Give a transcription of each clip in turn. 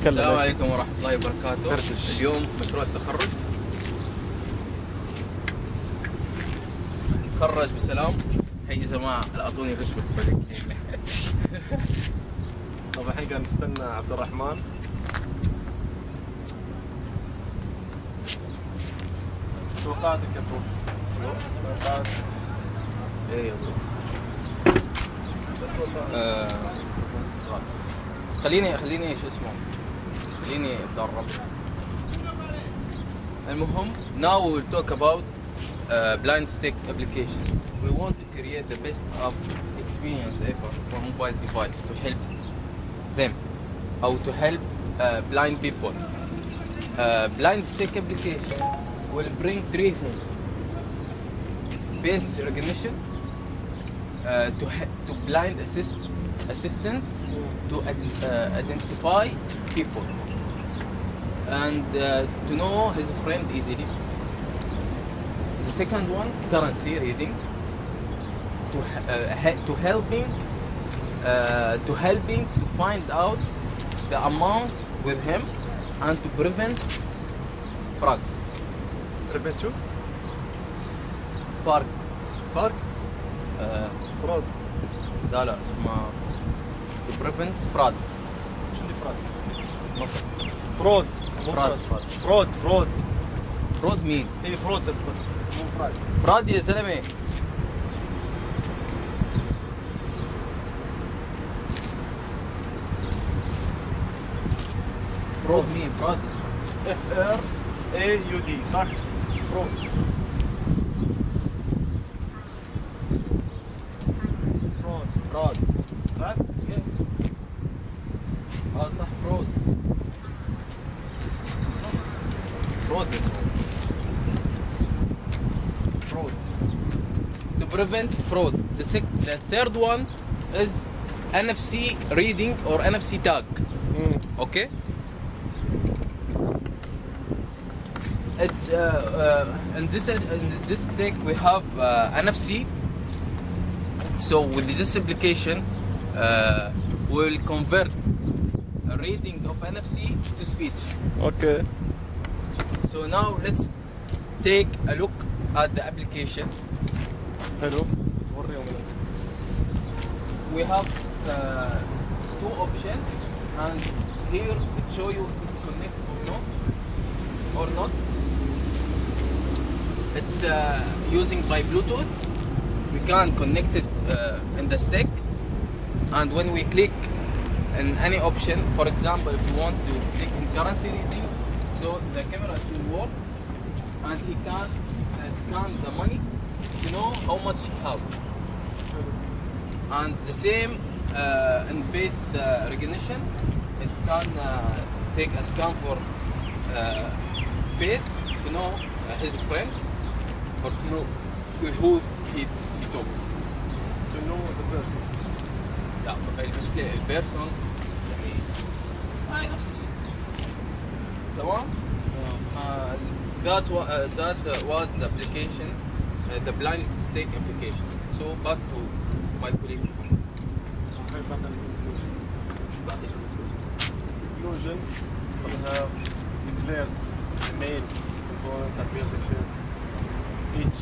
السلام عليكم ورحمة الله وبركاته. اليوم مشروع التخرج، نتخرج بسلام. هي يا جماعة اعطوني رشوة. طب الحين قاعد نستنى عبد الرحمن. توقعاتك يا برو؟ توقعات ايه يا برو؟ خليني ايش اسمه؟ خليني اتدرب. المهم now we will talk about blind stick application. We want to create the best app experience ever for mobile device to help them or to help blind people. Blind stick application will bring three things: face recognition, to blind assistant to identify people, and to know his friend easily. The second one, currency reading, to helping to find out the amount with him and to prevent fraud. Prevent شو؟ فرق فرود. لا اسمها to prevent fraud. شو اللي فرود؟ نصب. فرود. فرود مين؟ اي فرود مو فراد. فراد يا زلمه. فرود مين؟ فراد اسمه FRAUD صح؟ فرود. فراد فراد؟ صح فرود. فرود to prevent fraud. The third one is NFC reading or NFC tag. Okay, it's in this tech we have NFC. So with this application we will convert a reading of NFC to speech. Okay. So now let's take a look at the application. حلو. توريهم. We have two options, and here it show you if it's connected or not. It's using by Bluetooth. We can connect it in the stick, and when we click in any option, for example, if you want to click in currency reading, so the camera will work, and he can scan the money to know how much he have. And the same in face recognition, it can take a scan for face to know his friend or to know who he took. To know the person. لا المشكلة البيرسون يعني هاي نفس الشيء. تمام؟ that was the application, the blind stick application. So back to my colleague. Conclusion, we have declared the main components and we have declared each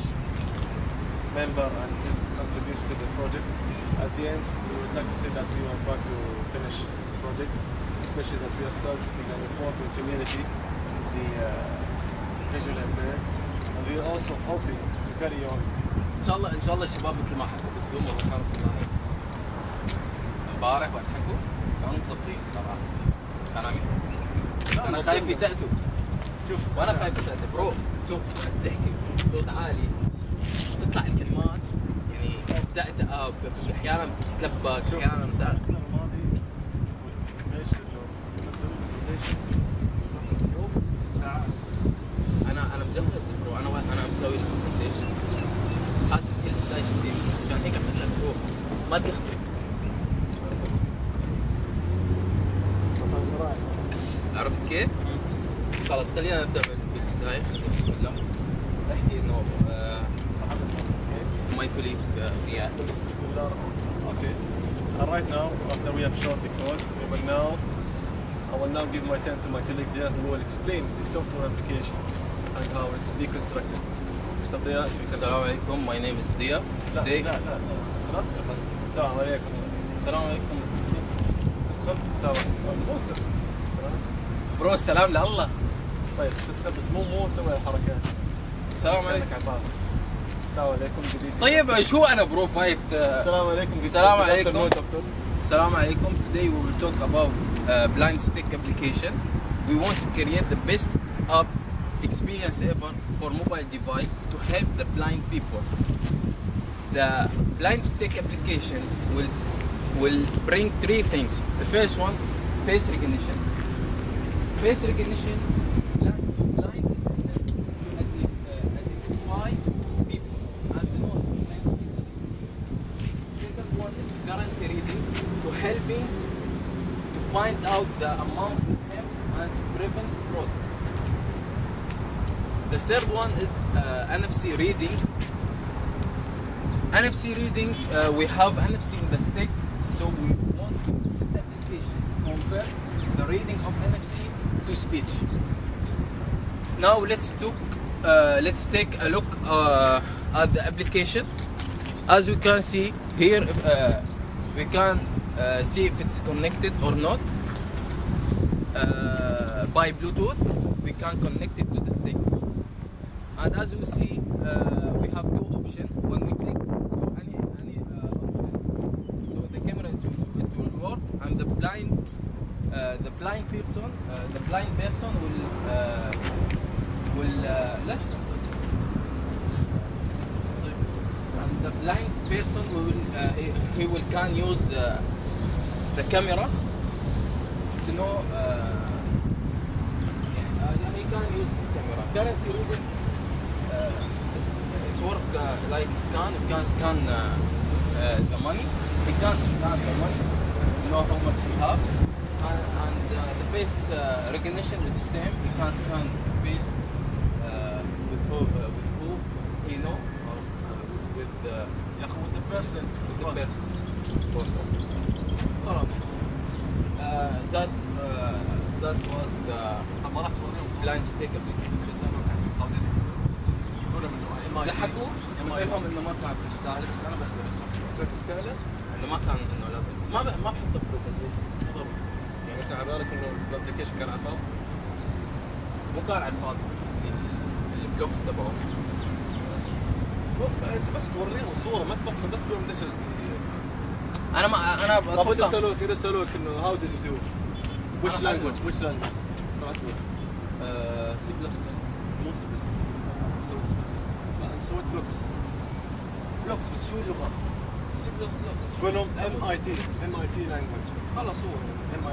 member and his contribution to the project. At the end, we would like to say that we are about to finish this project, especially that we are targeting an important community, the visually impaired, and we are also hoping to carry on. ان شاء الله الشباب مثل ما حكوا بالزوم والله كانوا في اللايف امبارح وقت حكوا كانوا مبسوطين صراحه. كانوا عم يحكوا بس انا خايف يتأتوا. شوف وانا خايف يتأتوا برو. شوف تحكي بصوت عالي تطلع الكلمات يعني تأتأ، احيانا بتتلبك احيانا بتعرف. انا مجهز برو. انا مسوي البرزنتيشن حاسب كل سلايد قدامي عشان هيك عم لك برو ما تلخبط. عرفت كيف؟ خلاص خلينا نبدا بالبدايه. بسم الله. احكي انه my colleague Riyad. Bismillah. Okay. And right now, after we have shot the code, we will now I will now give my turn to my colleague there who will explain the software application and how it's deconstructed. Mr. Dia, you can... السلام عليكم. My name is Dia. لا Today. لا لا لا تصرف. السلام عليكم. السلام عليكم. تدخل السلام عليكم. موسم. برو السلام لله. طيب تدخل بس مو تسوي الحركات. السلام عليكم. عصام. السلام عليكم جديد. طيب شو أنا برو فايت؟ السلام عليكم. السلام عليكم. السلام عليكم. Today we will talk about blind stick application. We want to create the best app experience ever for mobile device to help the blind people. The blind stick application will bring three things. The first one, face recognition. Face recognition blind assistant to identify people and the noise behind history. Second one is currency reading to helping to find out the amount in him and to prevent fraud. The third one is NFC reading. NFC reading, we have NFC in the stick, so we want this application to convert the reading of NFC to speech. Now let's take a look at the application. As we can see here, we can see if it's connected or not. By Bluetooth, we can connect it to the stick. And as you see, we have two options. When we click to any option, so the camera it will work, and the blind person will and the blind person he will can use the camera to know. He can use this camera. Currency reading. It's work like scan. You can scan the money. You can scan the money to know how much you have. And the face recognition is the same. You can scan face with who you know, or with the person. with the person. خلاص. That's what the blind stick application. زحكوا قال لهم انه ما كان يستاهل، بس انا بقدر اشرح. كنت مستاهله؟ انه ما كان انه لازم ما بحط برزنتيشن. يعني انت على بالك انه الابلكيشن كان على الفاضي؟ مو كان على الفاضي، البلوكس تبعه. انت بس توريهم صوره ما تفصل، بس تقول this is انا طب اذا سالوك انه how did you do؟ which language؟ سي بلس بلس. مو سي بلس بلس. انت سويت بلوكس بس شو اللغه؟ سي بلس بلس. كلهم MIT language. خلص هو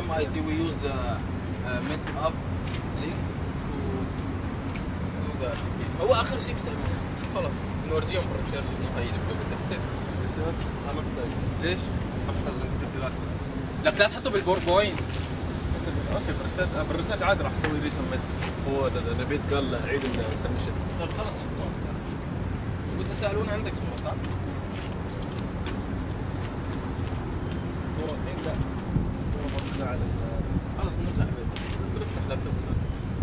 MIT we use mid up link to do the application. هو اخر شيء بيسالونا خلص نورجيهم بالريسيرش انه هي اللغه تحتاج. ريسيرش انا ما بحتاج. ليش؟ بحتاج انت قلت لي لك لا تحطه بالبوربوينت. اوكي بالريسيرش عادي راح اسوي ريسمت. هو نبيت قال له عيد السبمشن. طيب خلص حطوهم. بس سالونا عندك صوره صح؟ صورة الحين لا. صورة موجودة على خلص بنرجع بنفتح اللابتوب.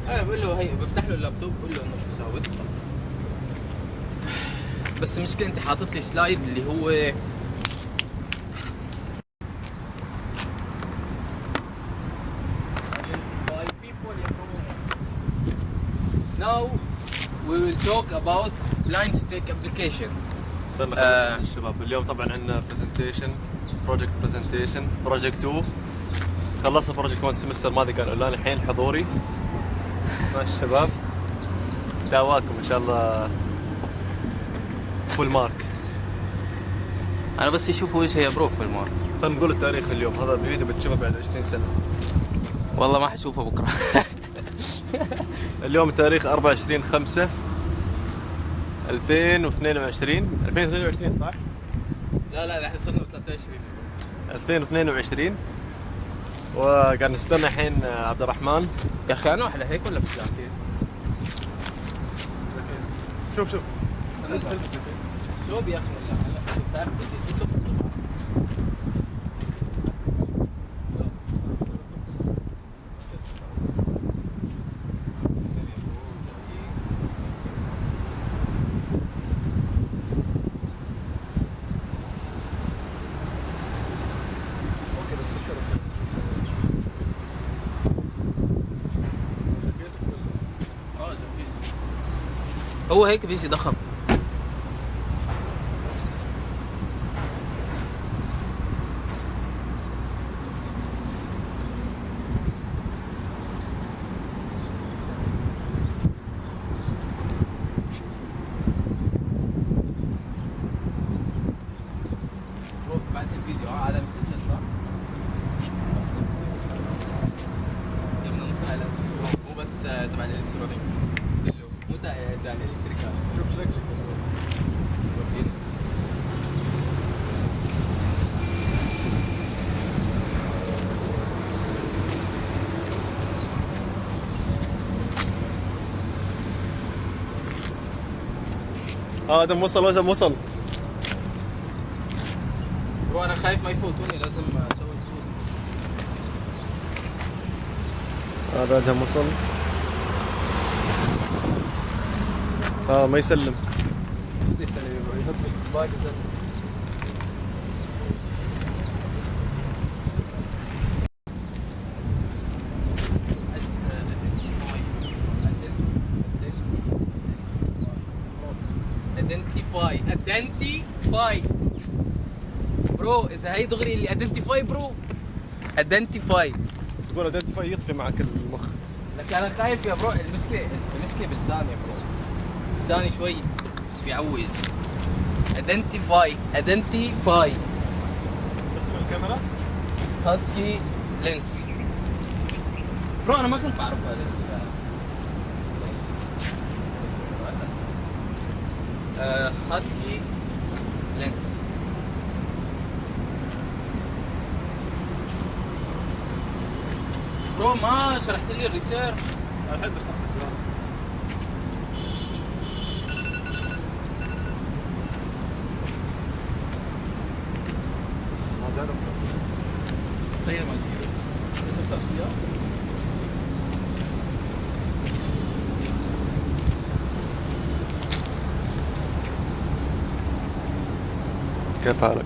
بقول له هي بفتح له اللابتوب بقول له انه شو ساويت خلص. بس المشكله انت حاطط لي سلايد اللي هو Now we will talk about blind stick application. استنى خلصنا الشباب. اليوم طبعا عندنا برزنتيشن بروجكت 2. خلصنا بروجكت 1 السمستر الماضي كان اونلاين، الحين حضوري مع الشباب. دعواتكم ان شاء الله فول مارك. انا بس يشوفوا ايش هي برو فول مارك. خلينا نقول التاريخ اليوم، هذا الفيديو بتشوفه بعد 20 سنة. والله ما حشوفه بكره. اليوم التاريخ 24/5/2022. 2022 صح؟ لا احنا صرنا ب 23. 2022 وقاعد نستنى الحين عبد الرحمن. يا اخي انا احلى هيك ولا بتلاقي؟ شوف شوف يا اخي هلا بتعرف شوف الصبح. هو هيك بيجي ضخم. بعد الفيديو على مسجل صح؟ جبنا نص على مسجل مو بس تبع الالكترونيك كله مو تبع الالكتريكال. شوف شكلك. ادم وصل وصل. برو انا خايف ما يفوتوني لازم اسوي فوت. هذا ادم وصل. ما يسلم. يحط باقي يسلم. identify برو. اذا هي دغري اللي identify برو identify تقول ايدنتيفاي يطفي معك المخ. لكن انا خايف يا برو. المشكله بلساني يا برو. لساني شوي بيعوج. identify اسم الكاميرا هاسكي لينس. برو انا ما كنت بعرف هذا هاسكي لينس. برو ما شرحت لي الريسيرش. الحين بس تخيل ما يجيبه لازم تاخذ كيف حالك؟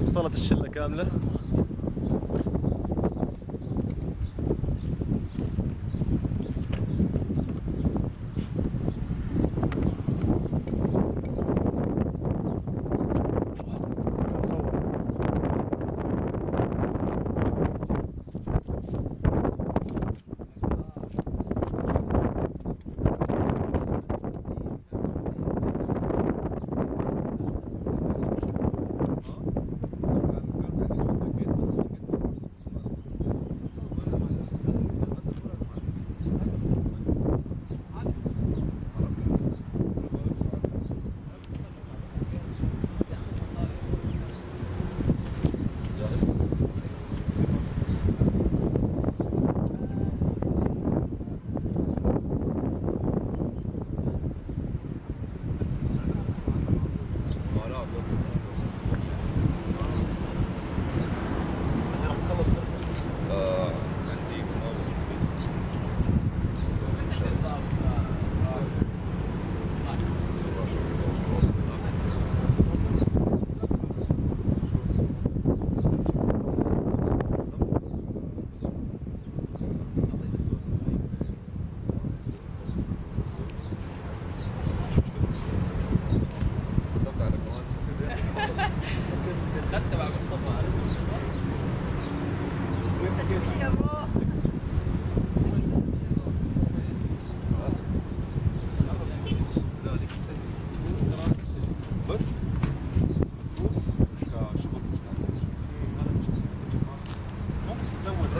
وصلت الشلة كاملة.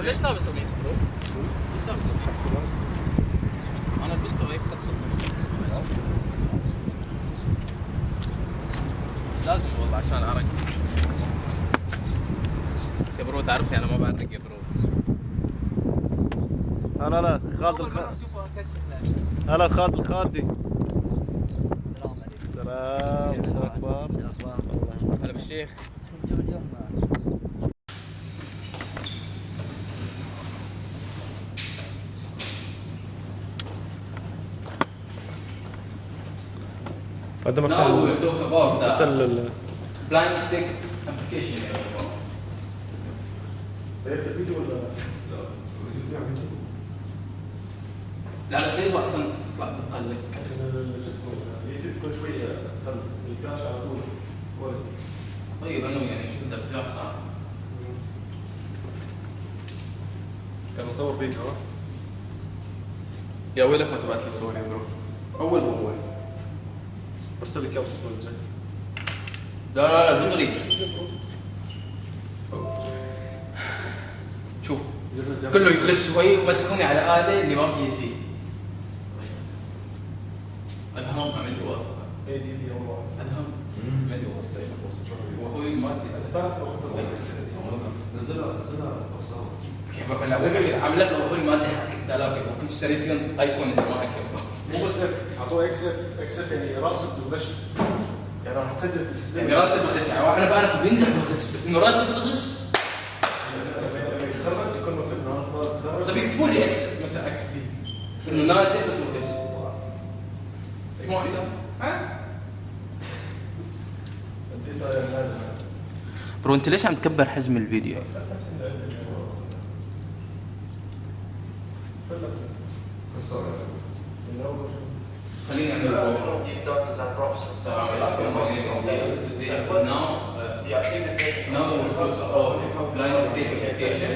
ليش لابس قميص برو؟ ليش لابس قميص؟ انا لبسته هيك خطر نفسي. بس لازم والله عشان ارق. بس يا برو تعرفني انا ما بعرق يا برو. لا خالد هلا خالد الخالدي. السلام عليكم. سلام. كيف شو الحال؟ الاخبار؟ شو الاخبار؟ هلا بالشيخ. كنت اليوم قدام Now we will talk about the blind stick application. سيفت الفيديو ولا لا سيبه احسن تطلع تقلد. شو اسمه يجي كل شويه الفلاش على طول. طيب انه يعني شو بدك فلاش صح؟ كان نصور فيديو يا ويلك ما تبعت لي صور يا برو. اول باول. برسل لك اياه الاسبوع الجاي. لا دغري. شوف كله يخش شوي ومسكوني على آلة اللي ما فيها شيء. أدهم عملت واسطة. اي دي في والله. أدهم عملت واسطة. وهو المادة. انت تعرف الوسط نزلها اقسام. كيف بقول عملت له هو المادة حق 3000 وكنت اشتريت فيهم ايفون اللي معك. مو بس هيك اعطوه اكسف يعني راسب بالغش. يعني راح تسجل في السجن. يعني راسب بالغش، انا بعرف بينجح بالغش بس انه راسب بالغش. لما يتخرج يكون مكتوب انه هذا تخرج. طيب يكتبوا لي اكس مثلا اكس دي انه ناجح بس بالغش. مو احسن؟ ها؟ انت صاير ناجح. برو انت ليش عم تكبر حجم الفيديو؟ خلينا نعمل السلام عليكم. Now we'll talk about blind stick application.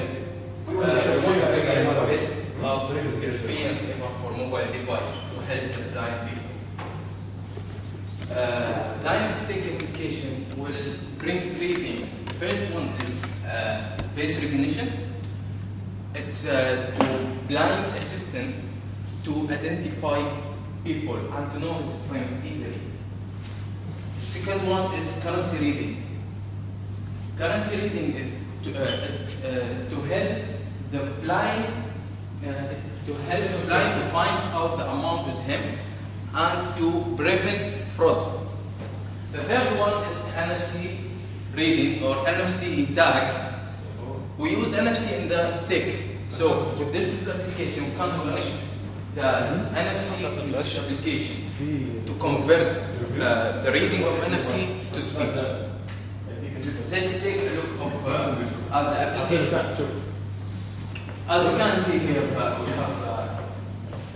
We want to create the best of experience ever for mobile device to help the blind people. Blind stick application will bring three things. First one is face recognition. It's to blind assistant to identify people and to know his friend easily. The second one is currency reading. Currency reading is to help the blind to find out the amount with him and to prevent fraud. The third one is NFC reading or NFC tag. We use NFC in the stick. So with this application, we can connect the NFC in this application to convert the reading of NFC to speech. Let's take a look at the application. As you can see here, we have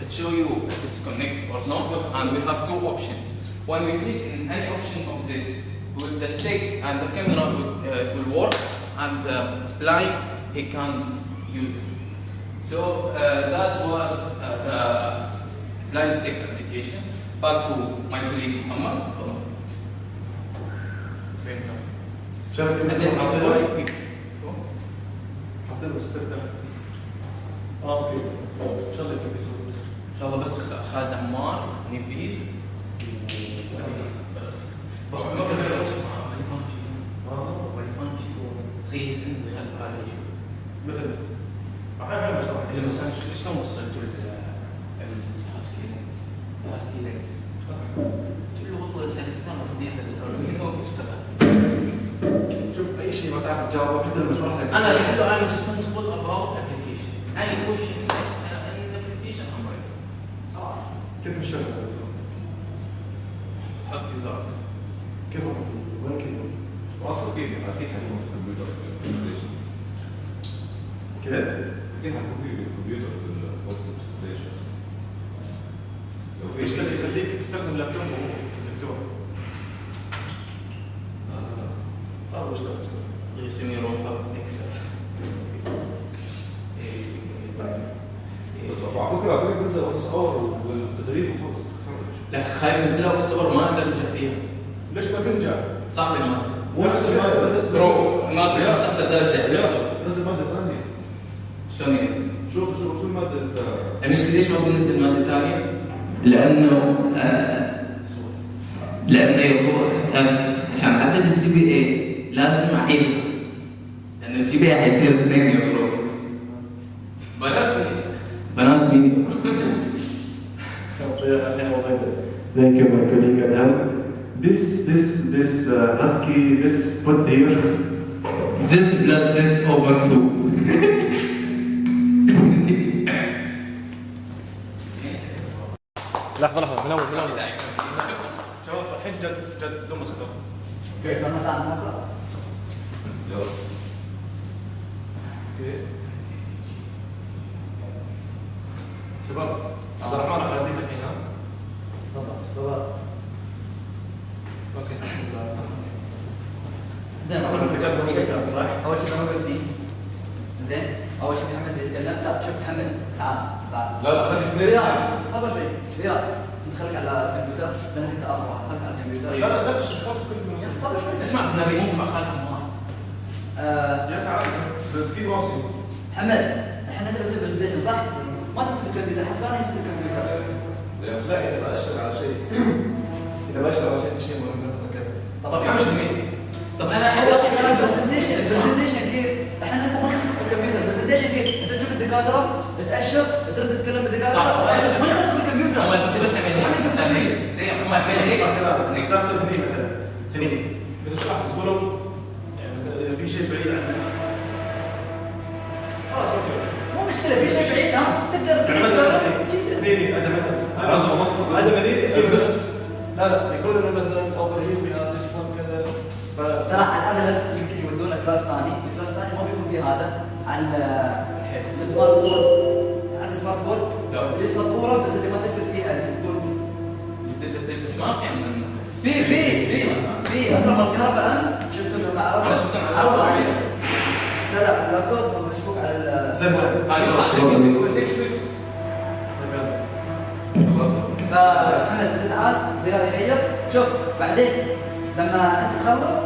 it show you if it's connected or not, and we have two options. When we click in any option of this, with the stick and the camera will work, and the blind he can use it. So that was the blind stick application. Back to my colleague Muhammad. حطينا مستر تحت. اوكي ان شاء الله يكون في صوت بس. ان شاء الله بس خالد عمار نيفيل ما بليز انت هذا شو مثل احنا اذا مثلا شلون وصلتوا الهاسكي لينس قلت له والله سالتنا ديزل الارمينو اشتغل. شوف اي شيء ما تعرف تجاوبه حتى لو اشرح لك. انا قلت له I'm responsible about application. any question in the application I'm ready. صح. كيف الشغل؟ حط يوزرك. كيف حط؟ وين كيف؟ واصل كيف اكيد حيكون في الكمبيوتر في البرزنتيشن. كيف؟ اكيد حيكون في الكمبيوتر في البرزنتيشن. ايش كان يخليك تستخدم لابتوب ودكتور؟ هذا اشتغل يسميه روفا اكسف. بس على فكره اعتقد نزل اوفيس اور والتدريب وخلص تخرج. لكن خايف نزلها في الصور ما اقدر انجح فيها. ليش ما تنجح؟ صعب المادة. مو نفس المادة. برو ناصر 15 درجة. نزل ماده ثانيه. شلون يعني؟ شو الماده انت؟ المشكلة ليش ما بنزل مادة ثانية؟ لأنه يقول عشان أعدل الجي بي اي لازم أعيده. لأنه الجي بي اي حيصير 2 يا برو. بنات مين؟ Thank you, my colleague Adham. This husky, this put here. This plus this over 2. لحظة من أول. شباب الحين اوكي صرنا ساعة ونص. يلا. اوكي. شباب عبد الرحمن راح يعطيك الحين ها؟ تفضل. اوكي بسم الله. زين طبعا انت كاتب الكتاب صح؟ اول شيء بنوقف فيه. زين اول شيء محمد يتكلم. لا شوف محمد تعال. لا لا خلي اثنين. رياض خبر شوي. رياض انت خليك على الكمبيوتر لانك انت افضل خليك على الكمبيوتر. لا لا نفس الشيء خاف كل يا اخي صبر شوي. اسمع بدنا ريموت مع خالد عمار. يا اخي عادي في واصل. محمد الحين انت بتسوي برزنتيشن صح؟ ما تمسك الكمبيوتر حتى انا يمسك الكمبيوتر. بس لا اذا ما اشتغل على شيء اذا ما اشتغل على شيء في شيء مهم كذا. طب يا عم شنو؟ طب انا هو ترى البرزنتيشن كيف؟ الحين انت ما تمسك الكمبيوتر، البرزنتيشن كيف؟ انت تشوف الدكاتره تاشر ترد تتكلم بالدكاتره ما يخصك بالكمبيوتر. هم انت بس اعمل هيك ليه هم اعمل هيك نستخدم اثنين مثلا اثنين بتشرح تقول لهم يعني مثلا اذا في شيء بعيد عنك خلاص اوكي مو مشكله في شيء بعيد ها تقدر اثنين هذا مثلا هذا مدير بس لا لا يقول انه مثلا اوفر هير وي هاف ذيس كذا ترى على الاغلب يمكن يودونا كلاس ثاني، الكلاس الثاني ما بيكون في هذا عن السمارت بورد، عن السمارت بورد اللي سبوره بس اللي ما تكتب فيها اللي تقول بس ما في عندنا في اصلا الكهرباء امس شفت لما انا شفتهم على عرضوا اللابتوب. عليه. لا اللابتوب مشبوك على زين قال يطلع تلفزيون يقول نكست ويك فمحمد انت تعال بيها يغير شوف بعدين لما انت تخلص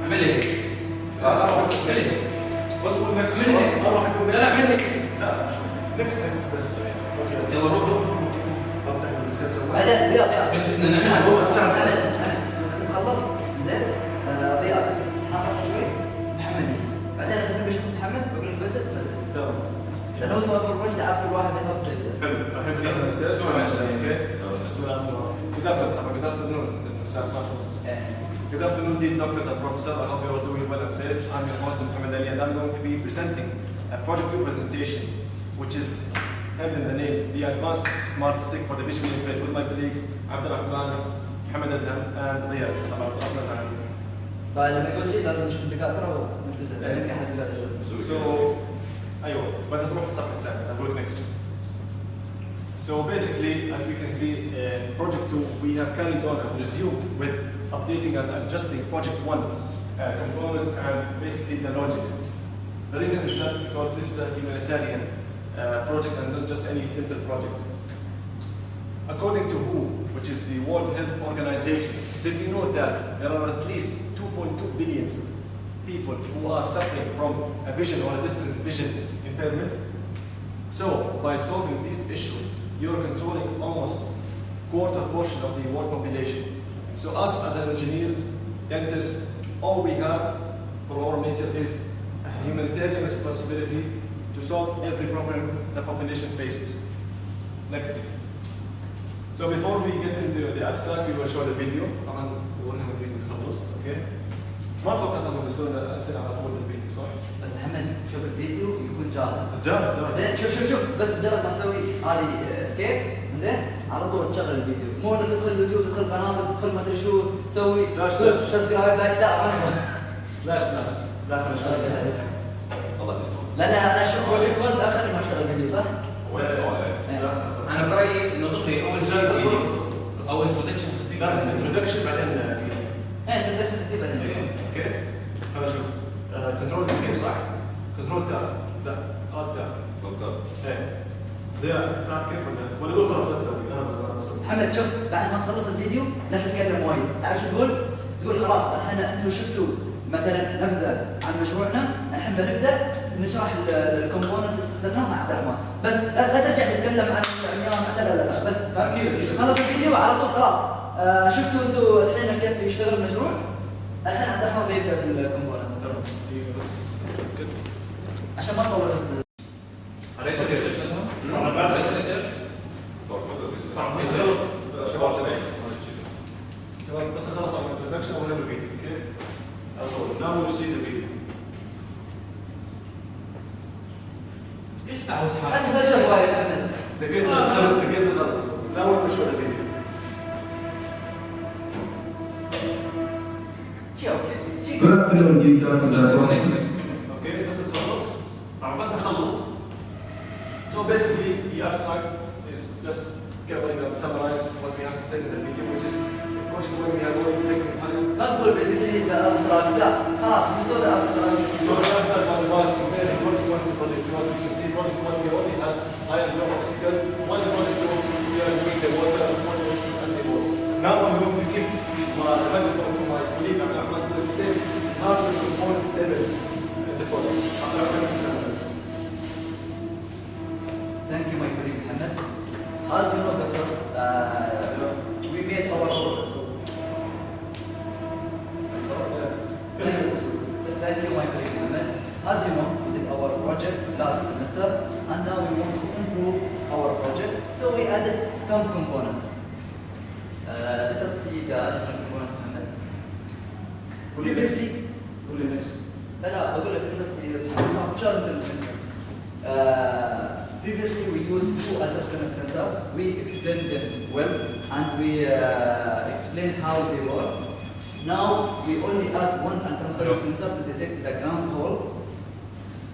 اعمل لي هيك لا اعمل لي هيك بس قول نكست اعمل لي هيك ما راح اقول لا لا اعمل لي هيك لا نكست بس اوكي يلا روح افتح الريسيرش بعدين رياض بس بدنا نعمل محمد لما تخلص زين رياض تحرك شوي محمد بعدين لما تبي تشوف محمد بقول لك بدل تمام لانه هو سوى بروجكت عارف كل واحد يخلص جدا. حلو الحين فتحنا الريسيرش اوكي بسم الله الرحمن الرحيم good afternoon طبعا good afternoon استاذ فاطمه. Good afternoon, dear doctors and professors. I hope you are doing well and safe. I'm your host, Mohammed Ali, and I'm going to be presenting a Project 2 presentation, which is held in the name The Advanced Smart Stick for the Visually Impaired with my colleagues Abdul Rahman, Mohammed Adham, and Riyad. طيب لما يقول شيء لازم نشوف الدكاتره ونتسال يمكن حد يقدر So, أيوة, بدها تروح الصفحة الثانية. I'll go next. So basically, as we can see, Project 2, we have carried on and resumed with updating and adjusting Project 1 components and basically the logic. The reason is that because this is a humanitarian project and not just any simple project. According to WHO, which is the World Health Organization, did you know that there are at least 2.2 billion people who are suffering from a vision or a distance vision impairment? So, by solving this issue, you're controlling almost quarter portion of the world population. So us as engineers, dentists, all we have for our major is a humanitarian responsibility to solve every problem the population faces. Next please. So before we get into the abstract, we will show the video. طبعا وريهم الفيديو خلص، okay? ما توقعت انهم يسوون اسئله على طول الفيديو صح؟ بس محمد شوف الفيديو يكون جاهز. جاهز. زين شوف بس مجرد ما تسوي هذه اسكيب زين على طول تشغل الفيديو، مو انك تدخل اليوتيوب تدخل قناه تدخل ما ادري شو تسوي سبسكرايب لا لا خلينا نشوف. الله يحفظك. لا انا اشوف بروجكت 1 اخر ما اشتغل الفيديو صح؟ انا برايي انه ضروري اول شيء او انترودكشن خفيف. لا انترودكشن بعدين فيديو. انترودكشن خفيف بعدين. اوكي خلينا نشوف. كنترول اسكيب صح؟ كنترول تاب لا تاب ايه ده انت تعرف كيف ولا اقول خلاص لا تسوي انا بسوي. محمد شوف بعد ما تخلص الفيديو لا تتكلم وايد، تعال شو تقول خلاص الحين انتم شفتوا مثلا نبذه عن مشروعنا، الحين بنبدا نشرح الكومبوننتس اللي استخدمناها مع عبد الرحمن، بس لا ترجع تتكلم عن العميان لا بس فاهم كيف؟ خلص الفيديو على طول خلاص. شفتوا انتم الحين كيف يشتغل المشروع؟ الحين عبد الرحمن بيبدا في الكومبوننت. تمام بس عشان ما نطول. قريت الريسيرش ده؟ بس ريسيرش؟ طبعا بس خلص شباب بس خلص على الانترودكشن ولا الفيديو كيف؟ لا مو شيء الفيديو. ايش تعوز حاجه؟ انا مسلسل وايد محمد. دقيقة خلص لا مو شو الفيديو. Good afternoon, dear doctors and professors. Okay, بس نخلص. طبعا بس نخلص. So basically, the abstract is just covering and summarizes what we have to say in the video, which is project one we have already taken time. لا تقول basically the abstract. لا خلاص نسوي the abstract. So the abstract was about comparing project one to project two. As you can see, project one we only had higher number of seekers. One project two we are doing the water as project and the water. Now I'm going to give my microphone to my colleague Abdulrahman to explain how the component level in the project. Abdulrahman. Thank you, my colleague Mohammed. As you know, doctors, we made our Thank you, my colleague Mohammed. As you know, we did our project last semester, and now we want to improve our project, so we added some components. Let us see the additional components, Mohammed. Previously, لا بقول لك let us see مش لازم تلمس. Previously, we used two ultrasonic sensors. We explained them well, and we explained how they work. Now, we only add one ultrasonic sensor to detect the ground holes.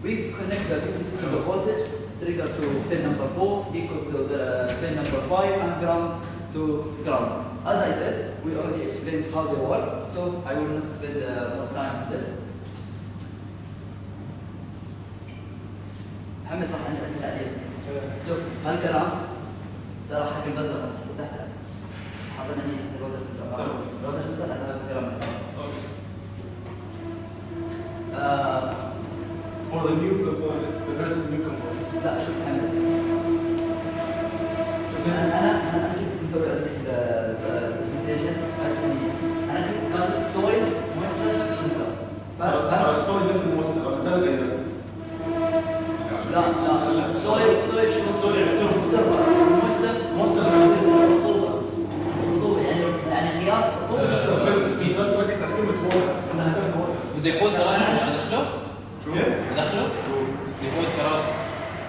We connect the VCC to the voltage, trigger to pin number 4, equal to the pin number 5, and ground to ground. As I said, we already explained how they work, so I will not spend more time on this. محمد صح عندي تعليق. شوف هالكلام ترى حق البزر تحت حاطين هني تحت الوتر سنسر. الوتر سنسر هذا الكلام. For the new component, the first new component. لا شوف محمد. شوف انا كنت مسوي عندي في البرزنتيشن انا كنت كاتب سويل مويستشر سنسر. السويل نفس الموستر ده اللي لا سويل شو السويل تربه مويستشر رطوبه يعني قياس رطوبه التربه. بس الناس تركز على كلمه ووتر انها كلمه ووتر. وديفولت كراسي مش هدخله؟ شو؟ هدخله؟ ديفولت كراسي.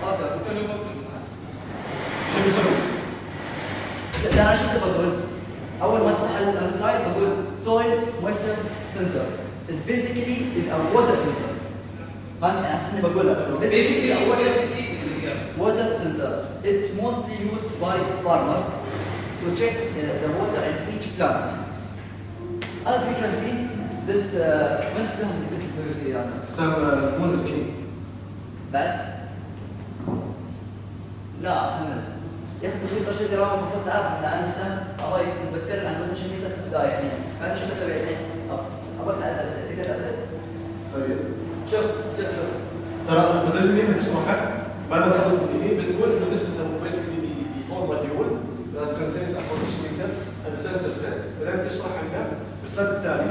اوكي شو بيسوي؟ لا انا شو كنت بقول؟ اول ما تفتح السلايد بقول soil moisture sensor is basically a water sensor. فاهم على اساس اني بقول لك basically a water sensor. It's mostly used by farmers to check the water in each plant. As we can see, this وين السهم اللي كنت مسوي فيه يعني؟ السهم الكون الاثنين. بعد؟ لا محمد يا اخي تقول ترشيد دراما المفروض تعرف ان انا السهم ابغى بتكلم عن وين ترشيد في البدايه يعني انا شو بسوي الحين؟ ابغى تعال تقدر تعال طيب شوف ترى انت لازم انت تشرحها بعد ما تخلص اليمين بتقول انه this is basically the whole module that contains a position meter and the sensor set. بعدين تشرح عنها بالسد التالي.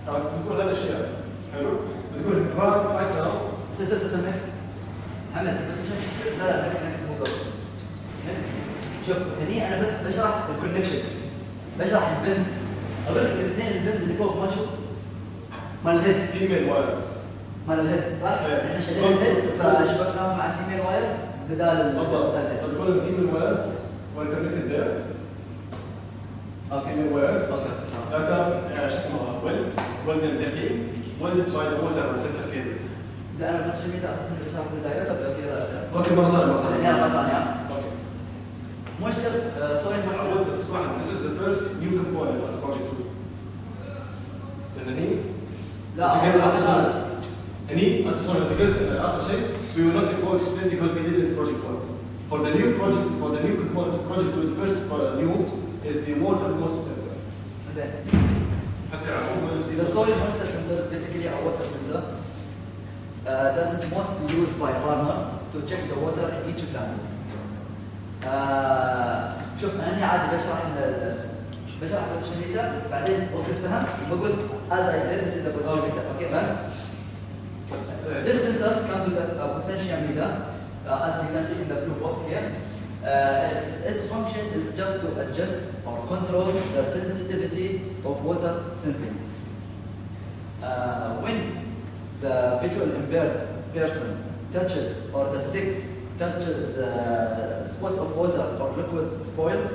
طبعا بتقول هالاشياء حلو؟ بتقول right now سيستم نكست محمد لا نكست مو قبل نكست. شوف هني انا بس بشرح الكونكشن بشرح البنز اقول لك الاثنين البنز اللي فوق ماشوا مال الهيد female wires. مال الهيد صح؟ احنا شلنا الهيد فشبكناه مع فيميل واير بدال بالضبط. الهيد. بتقول female wires were connected there. اوكي female wires. اوكي ذاك شو اسمه ولد الدقيق ولد by the water sensor cable. اذا انا بس شميت على اساس اني بشرح بالدايره سبت كذا اوكي مرة ثانية مره ثانيه اوكي. مويستر سويل مويستر This is the first new component of project 2. لأن هني هني أنت صار أنت قلت آخر شيء we will not go explain because we did it in project 1. For the new component of project 2, the first new is the water moisture sensor. زين. حتى يعرفون The soil moisture sensor is basically a water sensor that is mostly used by farmers to check the water in each plant. شوف أنا عادي بشرح potentiometer بعدين قلت السهم بقول as I said this is the potentiometer. Okay, fine. This sensor comes with a potentiometer as we can see in the blue box here. Its function is just to adjust or control the sensitivity of water sensing. When the visually impaired person touches or the stick touches a spot of water or liquid spoiled,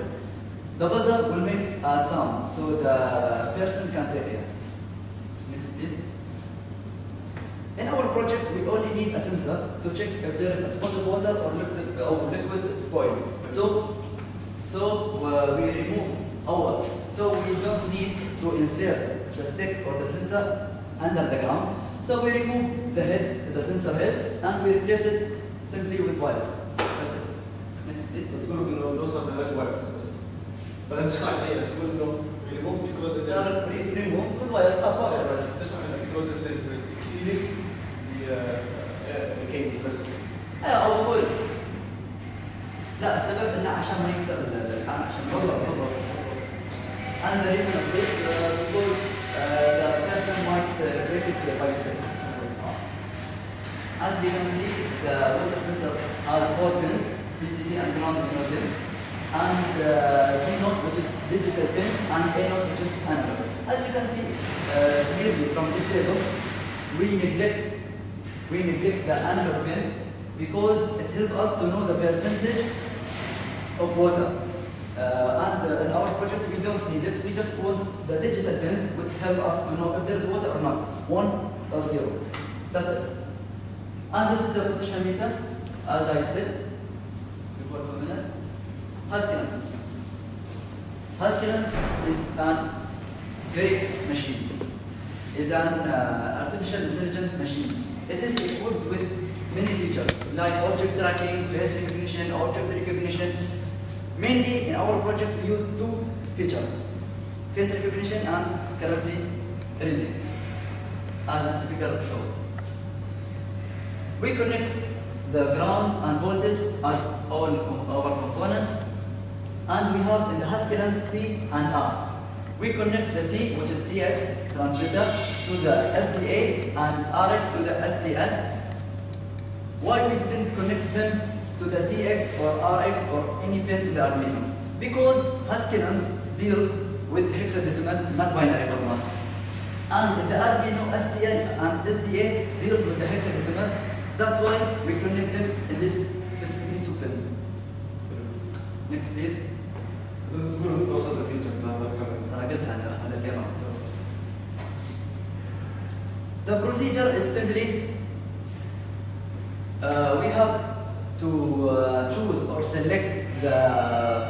the buzzer will make a sound so the person can take it. Next please. project, we only need a sensor to check if there is a spot of water or liquid spoil. So we remove so we don't need to insert the stick or the sensor under the ground. So we remove the head, the sensor head, and we replace it simply with wires. That's it. Next, please. تقولوا انه نوصل لهذا wireless. But I'm just not here. تقول انه remove because it is Remove with wires. خلاص wire. just not because it is exceeding the cable بس. أو أقول لا السبب إنه عشان ما يكسر الحام عشان ما يكسر. And the reason of this because the person might break it by mistake. As you can see, the water sensor has 4 pins, VCC and ground nozzle, and D node which is digital pin and A node which is analog. As you can see clearly from this table, we neglect the analog pin because it helps us to know the percentage of water. And in our project we don't need it, we just want the digital pins which help us to know if there is water or not, 1 or 0. That's it. And this is the position meter, as I said before 2 minutes. Haskellans. Haskellans is a great machine. Is an artificial intelligence machine. It is equipped with many features like object tracking, face recognition, object recognition. Mainly in our project we use 2 features, face recognition and currency reading, as this figure shows. We connect the ground and voltage as all our components, and we have in the Haskellans T and R. We connect the T, which is TX transmitter, to the SDA and RX to the SCN. Why we didn't connect them to the TX or RX or any pin in the Arduino? Because Haskellans deals with hexadecimal, not binary format. And the Arduino SCN and SDA deals with the hexadecimal. That's why we connect them in this specifically 2 pins. Next please. تقولوا نوصل للفيتشرز هذا الكلام. The procedure is simply we have to choose or select the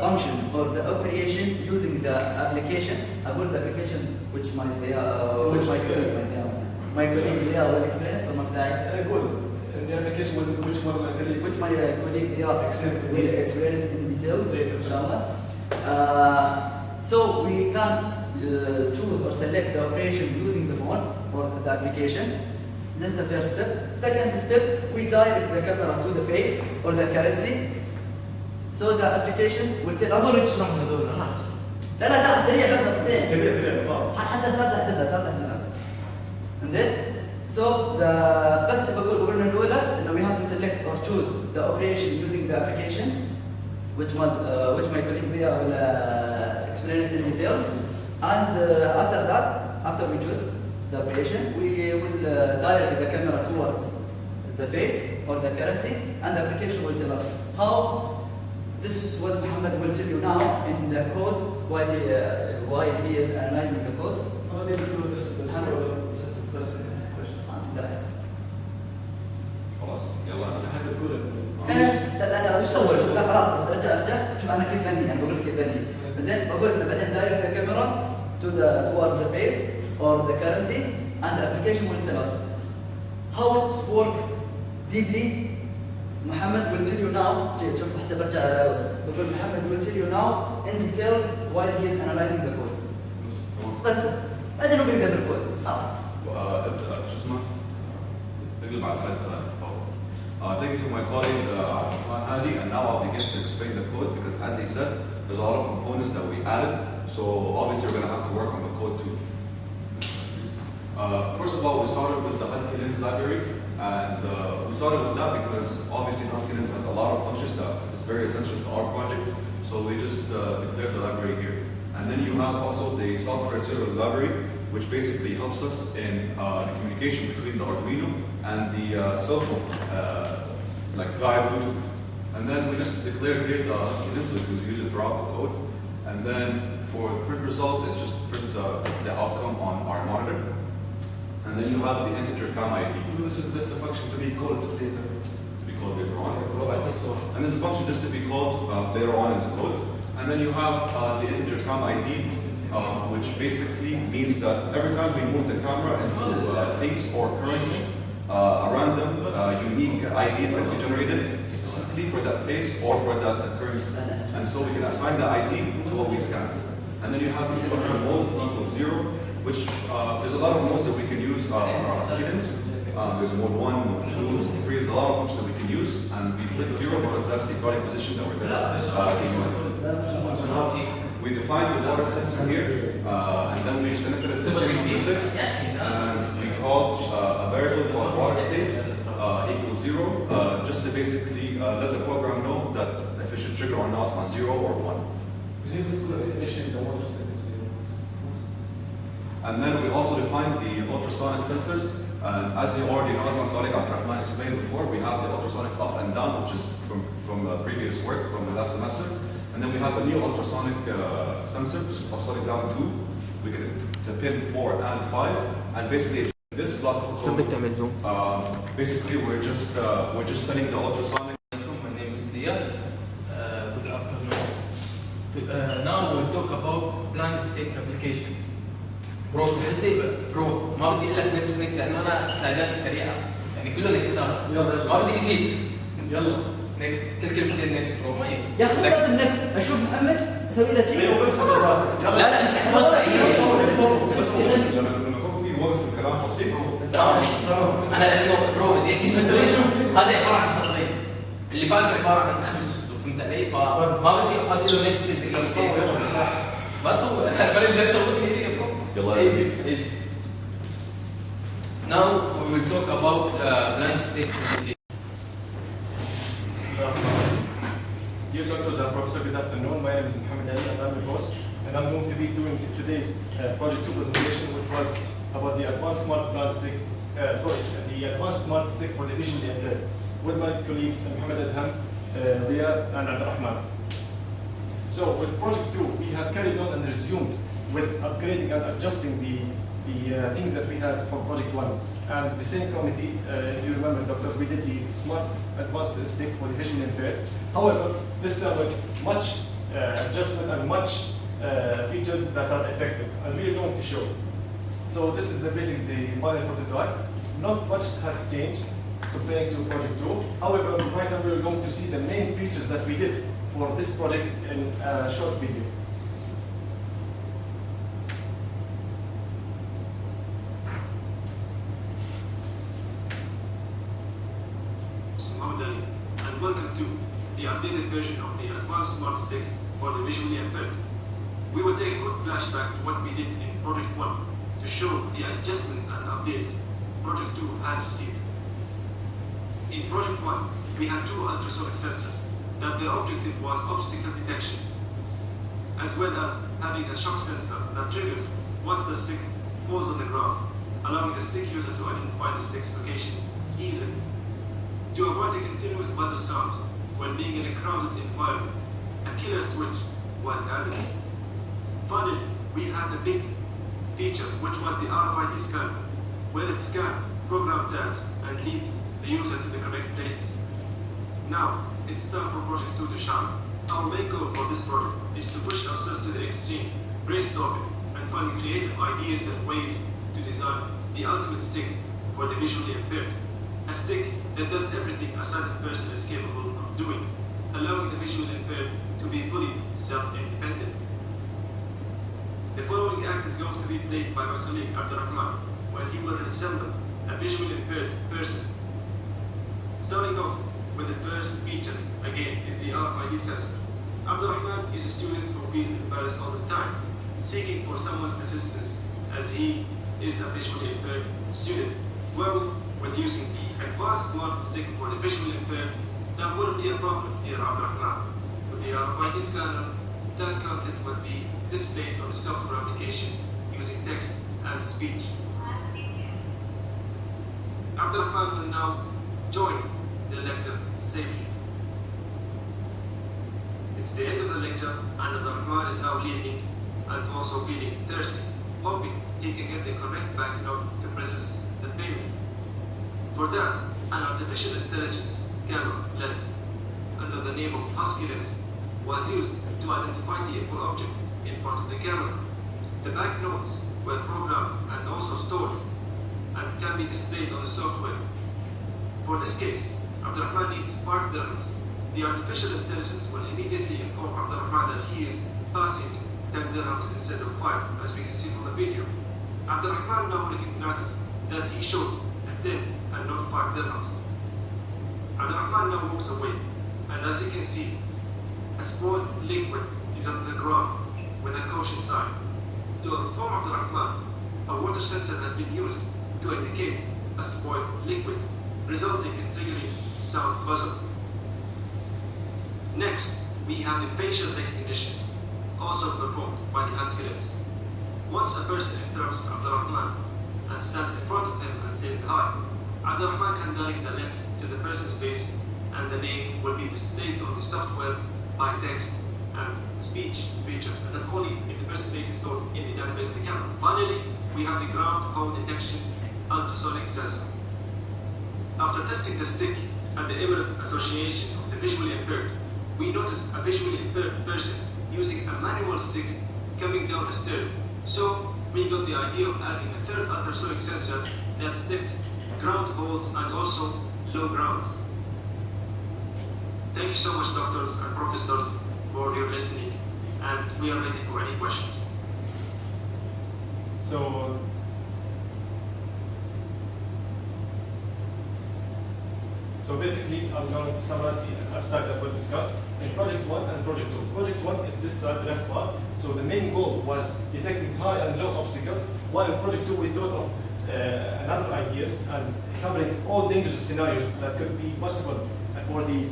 functions or the operation using the application. I got the application which my colleague will explain it. good. The application which one my colleague Which my colleague will explain it in details, inshallah. So we can choose or select the operation using the phone or the application. This is the first step. Second step, we direct the camera to the face or the currency. So the application will tell us. لا سريع بس دقيقتين. سريع حتى ثلاث انزين. So the بس بقولنا الأولى إنه we have to select or choose the operation using the application, which my colleague Bia will explain it in details. And after that, after we choose the operation, we will direct the camera towards the face or the currency, and the application will tell us how. This is what Muhammad will tell you now in the code while he is analyzing the code. خلاص يلا احنا بنقول لا مش اول لا خلاص بس رجع شوف انا كيف بني انا بقول لك كيف بني زين بقول انه بعدين دايركت الكاميرا towards the face or the currency, and the application will tell us how it's work deeply. Muhammad will tell you now. شوف حتى برجع بقول Muhammad will tell you now in details while he is analyzing the code. بس بعدين نبدا بالكود خلاص. شو اسمه؟ اقلب على السلايد ثلاثة. Thank you to my colleague Hadi, and now I'll begin to explain the code because, as he said, there's a lot of components that we added. So obviously we're going to have to work on the code too. First of all, we started with the Haskellans library, and we started with that because obviously Haskellans has a lot of functions that is very essential to our project. So we just declared the library here. And then you have also the software serial library, which basically helps us in the communication between the Arduino and the cell phone, like via Bluetooth. And then we just declared here the Haskellans, which was used throughout the code. And then for the print result, it's just print the outcome on our monitor. And then you have the integer CAM ID This is just a function to be called later. to be called later on. And this is a function just to be called later on in the code. And then you have the integer CAM ID, which basically means that every time we move the camera into face or currency, a random unique ID is going to be generated specifically for that face or for that currency. And so we can assign the ID to what we scanned. And then you have the order mode equals 0, which there's a lot of modes that we can use as students. There's mode 1, mode 2, mode 3. There's a lot of functions that we can use, and we click 0 because that's the starting position that we're going to be using. We define the water sensor here, and then we just connected it to the 6, and we called a variable called water state equals 0, just to basically let the program know that if it should trigger or not on 0 or 1. Initially, the water state is 0. And then we also defined the ultrasonic sensors. And as you already know, as my colleague Abdurrahman explained before, we have the ultrasonic up and down, which is from previous work from the last semester. And then we have a new ultrasonic sensor, which is ultrasonic down 2. We get it to pin 4 and 5. And basically, this block of code, basically we're just telling the ultrasonic. My name is Dia. Good afternoon. Now we'll talk about blind stick application. برو صحتي برو ما بدي اقول لك نفس نك لانه انا سلايداتي سريعه يعني كله نكستات ما بدي ازيد يلا نكست كل كلمتين نكست برو ما يجي يا اخي لازم نكست اشوف محمد اسوي له تيك ايوه بس لا لا انت حفظت بس لما يكون في وقف في الكلام بسيط. انا لانه برو بدي احكي سطرين هذا عباره عن سطرين اللي بعده عباره عن 5 سطور فهمت علي؟ فما بدي احط له نكست كلمتين ما تصور انا بدي تصورني هيك برو Now we will talk about blind stick application. Dear doctors and professor, good afternoon. My name is Mohammed Ali and I'm your host. And I'm going to be doing today's project 2 presentation, which was about the advanced smart blind stick, the advanced smart stick for the visually impaired, with my colleagues Mohammed Adham, Dia and Abdurrahman. So with project 2, we have carried on and resumed with upgrading and adjusting the things that we had for project 1. And the same committee, if you remember, doctors, we did the smart advanced stick for the visually impaired. However, this time with much adjustment and much features that are effective, and we are going to show. So this is the final prototype. Not much has changed compared to project 2. However, right now we are going to see the main features that we did for this project in a short video. And welcome to the updated version of the Advanced Smart Stick for the visually impaired. We will take a quick flashback to what we did in Project 1 to show the adjustments and updates Project 2 has received. In Project 1, we had 2 ultrasonic sensors that their objective was obstacle detection, as well as having a shock sensor that triggers once the stick falls on the ground, allowing the stick user to identify the stick's location easily. To avoid the continuous buzzer sound when being in a crowded environment, a killer switch was added. Finally, we had a big feature, which was the RFID scanner, where it scans program tags and leads the user to the correct places. Now, it's time for Project 2 to shine. Our main goal for this project is to push ourselves to the extreme, brainstorming, and finding creative ideas and ways to design the ultimate stick for the visually impaired. A stick that does everything a sighted person is capable of doing, allowing the visually impaired to be fully self-independent. The following act is going to be played by my colleague Abdurrahman, where he will resemble a visually impaired person. Starting off with the first feature, again, is the RFID sensor. Abdurrahman is a student who feels embarrassed all the time, seeking for someone's assistance, as he is a visually impaired student. Well, when using the advanced smart stick for the visually impaired, that wouldn't be a problem, dear Abdurrahman. With the RFID scanner, that content would be displayed on the software application using text and speech. Abdurrahman will now join the lecture safely. It's the end of the lecture, and Abdurrahman is now leaving and also feeling thirsty, hoping he he can get the correct banknote to process the payment. For that, an artificial intelligence camera lens under the name of Husky lens was used to identify the info object in front of the camera. The banknotes were programmed and also stored and can be displayed on the software. For this case, Abdurrahman needs 5 dirhams. The artificial intelligence will immediately inform Abdurrahman that he is passing 10 dirhams instead of 5, as we can see from the video. Abdurrahman now recognizes that he showed 10 and not 5 dirhams. Abdurrahman now walks away, and as you can see, a small liquid is on the ground with a caution sign. To inform Abdurrahman, a water sensor has been used to indicate a spoiled liquid, resulting in triggering sound buzzer. Next, we have the facial recognition, also performed by the Husky lens. Once a person interrupts Abdurrahman and stands in front of him and says hi, Abdurrahman can direct the lens to the person's face, and the name will be displayed on the software by text and speech features, and that's only if the person's face is stored in the database of the camera. Finally, we have the ground hole detection ultrasonic sensor. After testing the stick and the Emirates Association of the Visually Impaired, we noticed a visually impaired person using a manual stick coming down the stairs. So we got the idea of adding a third ultrasonic sensor that detects ground holes and also low grounds. Thank you so much, doctors and professors, for your listening, and we are ready for any questions. So basically, I'm going to summarize the abstract that we discussed in Project 1 and Project 2. Project 1 is this side, the left part. So the main goal was detecting high and low obstacles, while in Project 2 we thought of another ideas and covering all dangerous scenarios that could be possible for the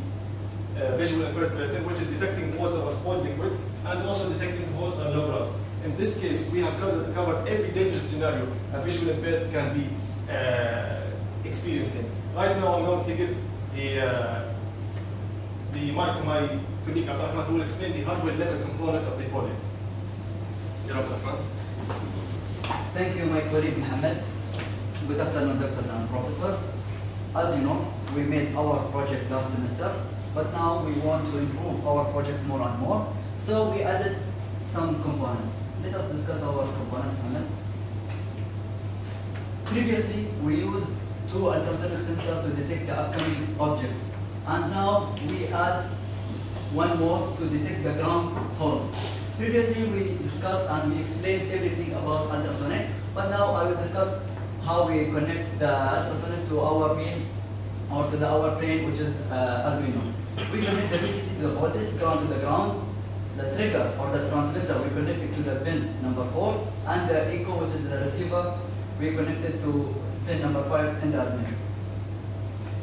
visual impaired person, which is detecting water or spoiled liquid, and also detecting holes and low grounds. In this case, we have covered every dangerous scenario a visual impaired can be experiencing. Right now, I'm going to give the mic to my colleague Abdurrahman, who will explain the hardware level component of the project. Thank you, my colleague Mohammed. Good afternoon, doctors and professors. As you know, we made our project last semester, but now we want to improve our project more and more. So we added some components. Let us discuss our components, Mohammed. Previously, we used 2 ultrasonic sensors to detect the upcoming objects. And now we add 1 more to detect the ground holes. Previously, we discussed and we explained everything about ultrasonic, but now I will discuss how we connect the ultrasonic to our main or to our plane, which is Arduino. We connect the VCC to the voltage, ground to the ground. The trigger or the transmitter, we connect it to the pin number 4, and the echo, which is the receiver, we connect it to pin number 5 in the Arduino.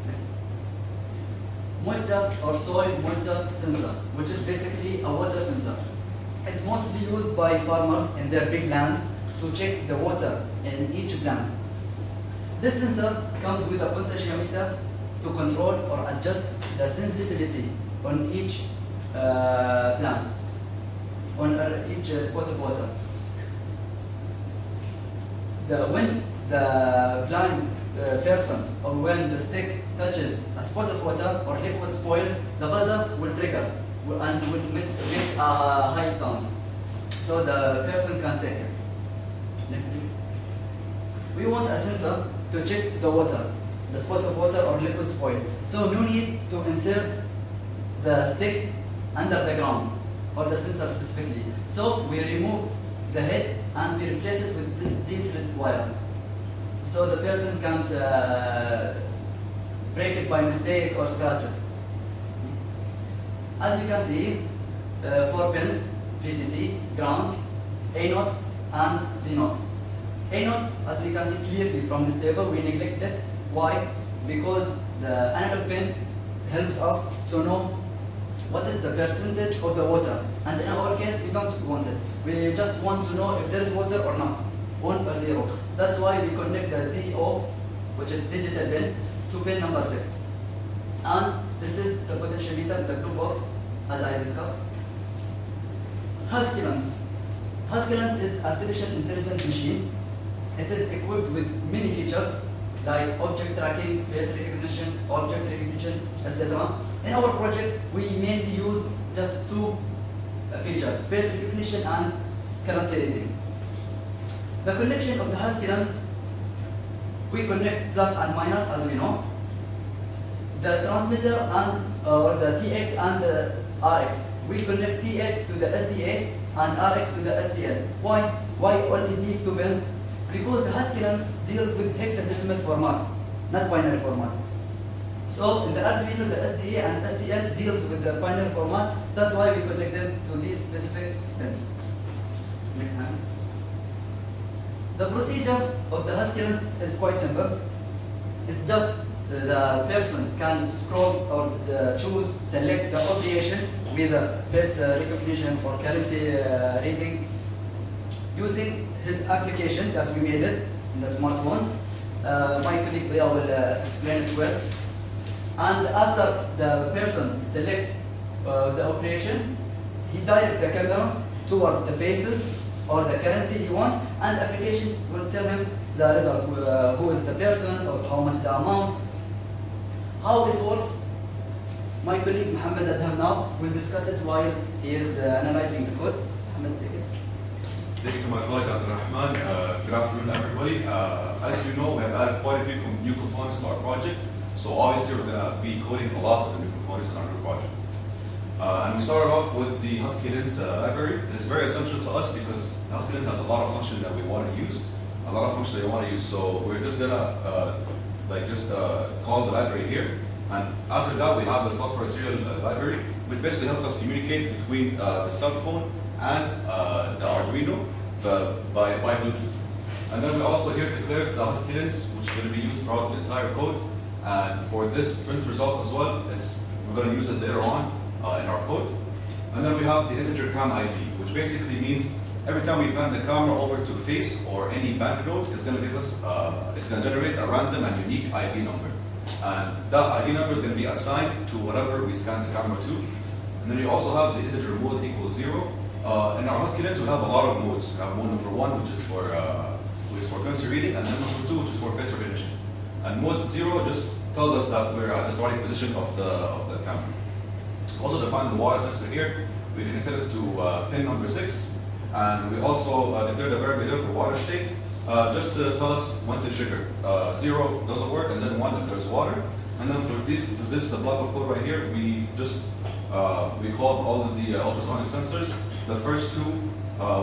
Next. Moisture or soil moisture sensor, which is basically a water sensor. It's mostly used by farmers in their big lands to check the water in each plant. This sensor comes with a potentiometer to control or adjust the sensitivity on each plant, on each spot of water. When the blind person or when the stick touches a spot of water or liquid spoil, the buzzer will trigger and will make a high sound, so the person can take it. Next, please. We want a sensor to check the water, the spot of water or liquid spoil. So no need to insert the stick under the ground or the sensor specifically. So we remove the head and we replace it with these red wires, so the person can't break it by mistake or scratch it. As you can see, 4 pins, VCC, ground, A0 and D0. A0, as we can see clearly from this table, we neglect it. Why? Because the analog pin helps us to know what is the percentage of the water. And in our case, we don't want it. We just want to know if there is water or not, 1 or 0. That's why we connect the DO, which is digital pin, to pin number 6. And this is the potentiometer, the blue box, as I discussed. Husky lens. Husky lens is artificial intelligence machine It is equipped with many features like object tracking, face recognition, object recognition, etc. In our project, we mainly use just two features, face recognition and currency reading. The connection of the Husky lens, we connect plus and minus as we know. The transmitter and or the TX and the RX, we connect TX to the SDA and RX to the SCL. Why only these two pins? Because the Husky lens deals with hexadecimal format, not binary format. So in the Arduino, the SDA and SCL deals with the binary format. That's why we connect them to these specific pins. Next time. The procedure of the Husky lens is quite simple. It's just the person can scroll or choose, select the operation with a face recognition or currency reading using his application that we made it in the smartphones. My colleague Bia will explain it well. And after the person select the operation, he direct the camera towards the faces or the currency he wants, and the application will tell him the result, who is the person or how much the amount. How it works, my colleague Mohammed Adham now will discuss it while he is analyzing the code. Mohammed, take it. Thank you to my colleague Abdul Rahman. Good afternoon, everybody. As you know, we have added quite a few new components to our project. So obviously, we're going to be coding a lot of the new components in our new project. And we started off with the Husky Lens library. It is very essential to us because Husky Lens has a lot of functions that we want to use, a lot of functions that we want to use. So we're just gonna call the library here. And after that, we have the software serial library, which basically helps us communicate between the cell phone and the Arduino by Bluetooth. And then we also here declared the Husky Lens, which is going to be used throughout the entire code. And for this print result as well, we're going to use it later on in our code. And then we have the integer cam ID, which basically means every time we pan the camera over to face or any banknote, it's going to give us, it's going to generate a random and unique ID number. And that ID number is going to be assigned to whatever we scan the camera to. And then you also have the integer mode equals 0. In our Husky Lens, we have a lot of modes. We have mode number 1, which is for currency reading, and then number 2, which is for face recognition. And mode 0 just tells us that we're at the starting position of the camera. Also defined the water sensor here. We connected it to pin number 6, and we also declared a variable here for water state, just to tell us when to trigger. 0 doesn't work, and then 1 if there's water. And then for this block of code right here, we just we called all of the ultrasonic sensors. The first 2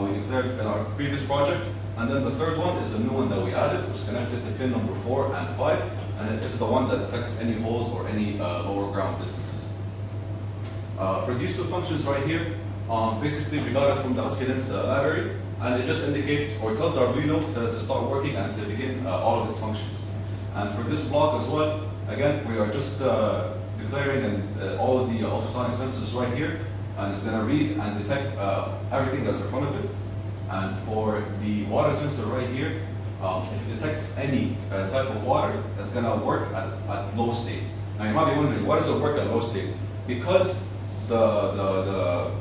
we declared in our previous project, and then the third one is the new one that we added, which is connected to pin number 4 and 5, and it's the one that detects any holes or any lower ground distances. For these 2 functions right here, basically we got it from the Husky Lens library, and it just indicates or tells the Arduino to start working and to begin all of its functions. And for this block as well, again, we are just declaring all of the ultrasonic sensors right here, and it's going to read and detect everything that's in front of it. And for the water sensor right here, if it detects any type of water, it's going to work at low state. Now you might be wondering, why does it work at low state? Because the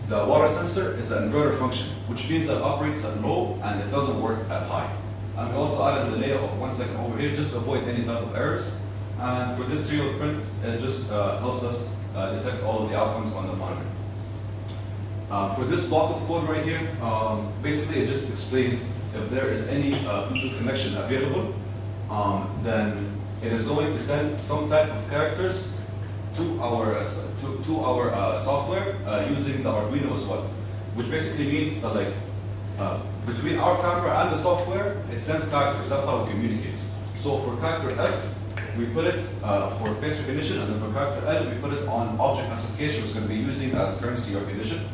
water sensor is an inverter function, which means that it operates at low and it doesn't work at high. And we also added a delay of 1 second over here just to avoid any type of errors. And for this serial print, it just helps us detect all of the outcomes on the monitor. For this block of code right here, basically it just explains if there is any Bluetooth connection available, then it is going to send some type of characters to our software using the Arduino as well, which basically means that between our camera and the software, it sends characters. That's how it communicates. So for character F, we put it for face recognition, and then for character L, we put it on object classification, which is going to be using as currency recognition.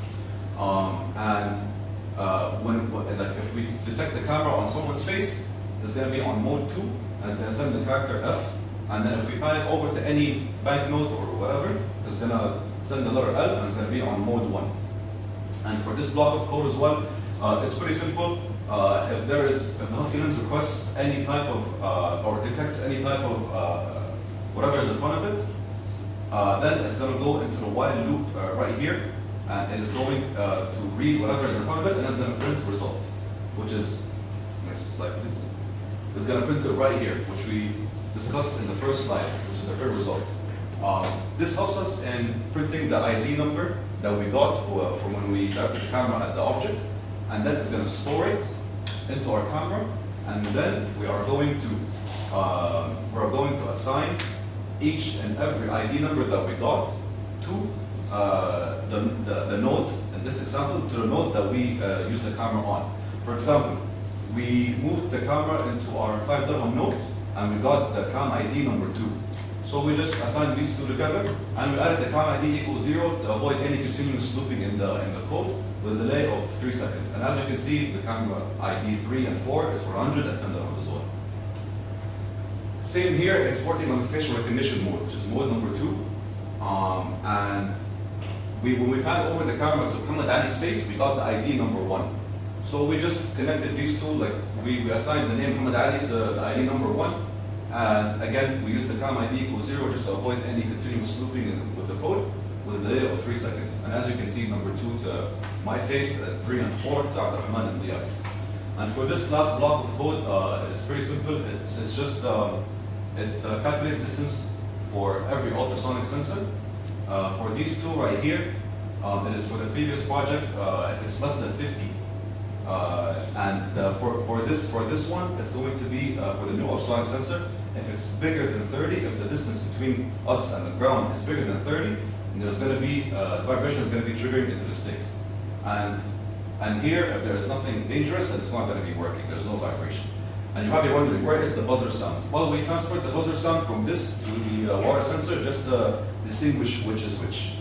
If we detect the camera on someone's face, it's going to be on mode 2, and it's going to send the character F. And then if we pan it over to any banknote or whatever, it's going to send the letter L, and it's going to be on mode 1. And for this block of code as well, it's pretty simple. If the Husky Lens requests any type of, or detects any type of whatever is in front of it, then it's going to go into the while loop right here, and it is going to read whatever is in front of it, and it's going to print the result, which is Next slide, please. It's going to print it right here, which we discussed in the first slide, which is the third result. This helps us in printing the ID number that we got from when we directed the camera at the object, and then it's going to store it into our camera, and then we are going to assign each and every ID number that we got to the node, in this example, to the node that we use the camera on. For example, we moved the camera into our 5 dirham node, and we got the cam ID number 2. So we just assigned these two together, and we added the cam ID equals 0 to avoid any continuous looping in the code with a delay of 3 seconds. And as you can see, the camera ID 3 and 4 is for 110 dirham as well. Same here, it's working on facial recognition mode, which is mode number 2. And when we pan over the camera to Muhammad Ali's face, we got the ID number 1. So we just connected these two, like we assigned the name Muhammad Ali to the ID number 1. And again, we use the cam ID equals 0 just to avoid any continuous looping with the code with a delay of 3 seconds. And as you can see, number 2 to my face, 3 and 4 to Abdurrahman and the eyes. And for this last block of code, it's pretty simple. It's just, it calculates distance for every ultrasonic sensor. For these two right here, it is for the previous project, if it's less than 50. For this one, it's going to be for the new ultrasonic sensor. If it's bigger than 30, if the distance between us and the ground is bigger than 30, then there's going to be vibration is going to be triggering into the stick. And here, if there's nothing dangerous, then it's not going to be working. There's no vibration. And you might be wondering, where is the buzzer sound? Well, we transferred the buzzer sound from this to the water sensor just to distinguish which is which.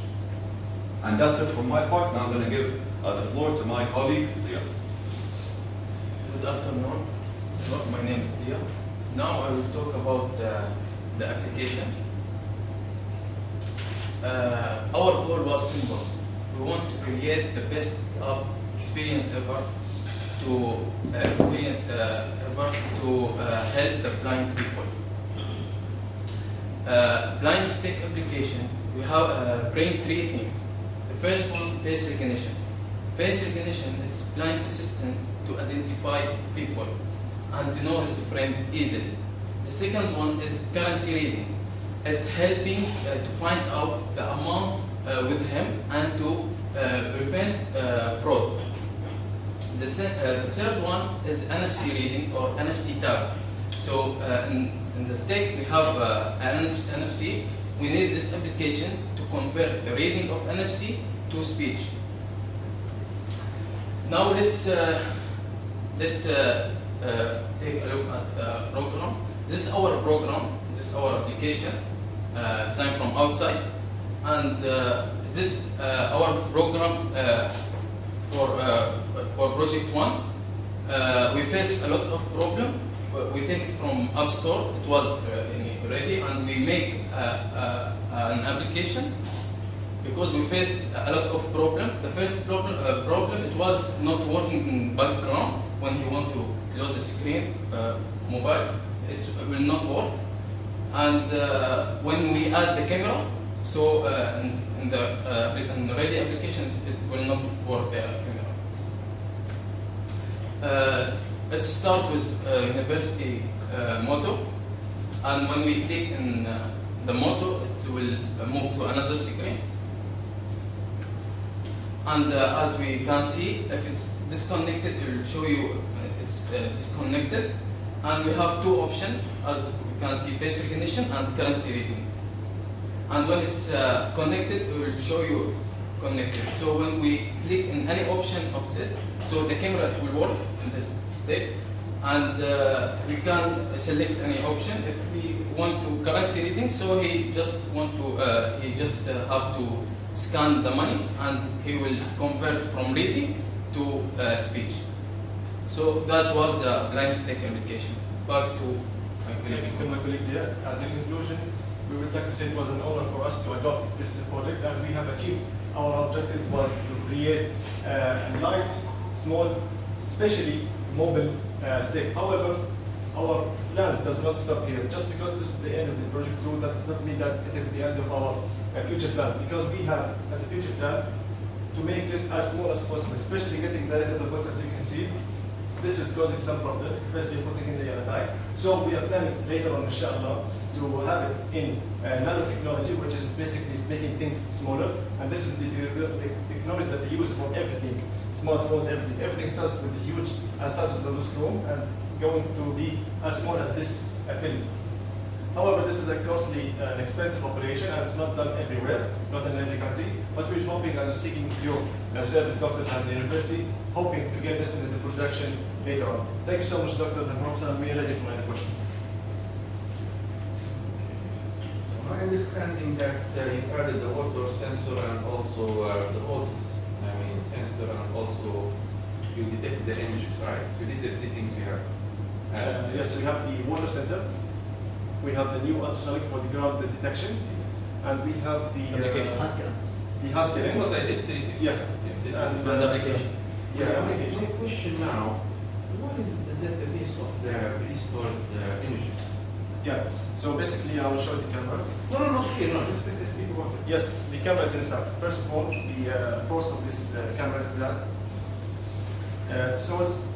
And that's it from my part. Now I'm going to give the floor to my colleague, Dia. Good afternoon. My name is Dia. Now I will talk about the application. Our goal was simple. We want to create the best experience ever to help the blind people. Blind stick application, we have bring 3 things. The first one, face recognition. Face recognition is blind assistant to identify people and to know his friend easily. The second one is currency reading. It's helping to find out the amount with him and to prevent fraud. The third one is NFC reading or NFC tag. So in the stick we have an NFC. We need this application to convert the reading of NFC to speech. Now let's take a look at the program. This is our program. This is our application designed from outside, and this our program for project 1. We faced a lot of problem. We take it from App Store. It was ready, and we make an application because we faced a lot of problem. The first problem it was not working in background when you want to close the screen mobile. It will not work. And when we add the camera, so in the ready application, it will not work the camera. Let's start with university motto, and when we click in the motto, it will move to another screen. And as we can see, if it's disconnected, it will show you it's disconnected. And we have 2 options, as you can see, face recognition and currency reading. And when it's connected, it will show you if it's connected. So when we click in any option of this, so the camera it will work in this state, and we can select any option. If we want to currency reading, so he just have to scan the money, and he will convert from reading to speech. So that was the blind stick application. Back to my colleague. To my colleague there. As a conclusion, we would like to say it was an honor for us to adopt this project, and we have achieved our objectives was to create a light, small, especially mobile stick. However, our plans does not stop here. Just because this is the end of the project 2, that does not mean that it is the end of our future plans, because we have, as a future plan, to make this as small as possible, especially getting the rate of the voice, as you can see. this is causing some problems, especially putting in the NI. So we are planning later on, inshallah, to have it in nanotechnology, which is basically making things smaller. And this is the technology that they use for everything, smartphones, everything. Everything starts with huge, starts with this room, and going to be as small as this pill. However, this is a costly and expensive operation, and it's not done everywhere, not in every country. But we're hoping and seeking your service, doctors, and the university, hoping to get this into production later on. Thank you so much, doctors and professors. I'm really ready for any questions. My understanding that you added the water sensor and also the oath, sensor, and also you detect the images, right? So these are the three things you have. Yes, we have the water sensor. We have the new ultrasonic for the ground detection, and we have the Application. the Husky That's lens. what I said, three things. Yes, And the application. Yeah, my application. question now, what is the database of the restored images? Yeah. So basically, I will show the camera. No, not here, no, just speak about it. Yes, the camera is inside. First of all, the purpose of this camera is that it shows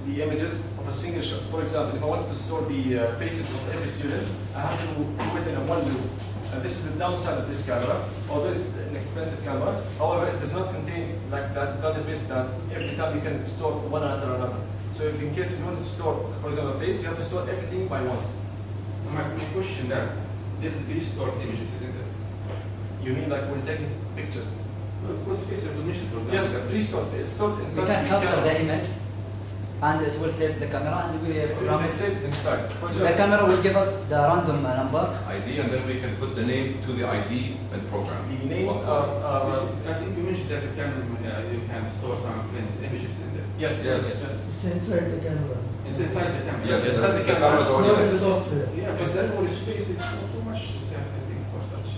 the images of a single shot. For example, if I wanted to store the faces of every student, I have to do it in a one loop. And this is the downside of this camera. Although it's an expensive camera, however, it does not contain like that database that every time you can store one after another. So if in case you want to store, for example, a face, you have to store everything by once. My question that this is restored images, isn't it? You mean like when taking pictures? What's face recognition for example? Yes, restored. It's stored We inside can the capture camera. the image, and it will save the camera, and we It program is it. saved inside. For The example, camera will give us the random number. ID, and then we can put the name to the ID and program. the names Possible. are I think you mentioned that you can store some friends' images in there. yes, Yes. yes. It's inside the camera. It's inside the camera. Yes, Inside the the camera. camera's It's already not in the there. software. Yeah, but that whole space is not too much to say, I think, for such.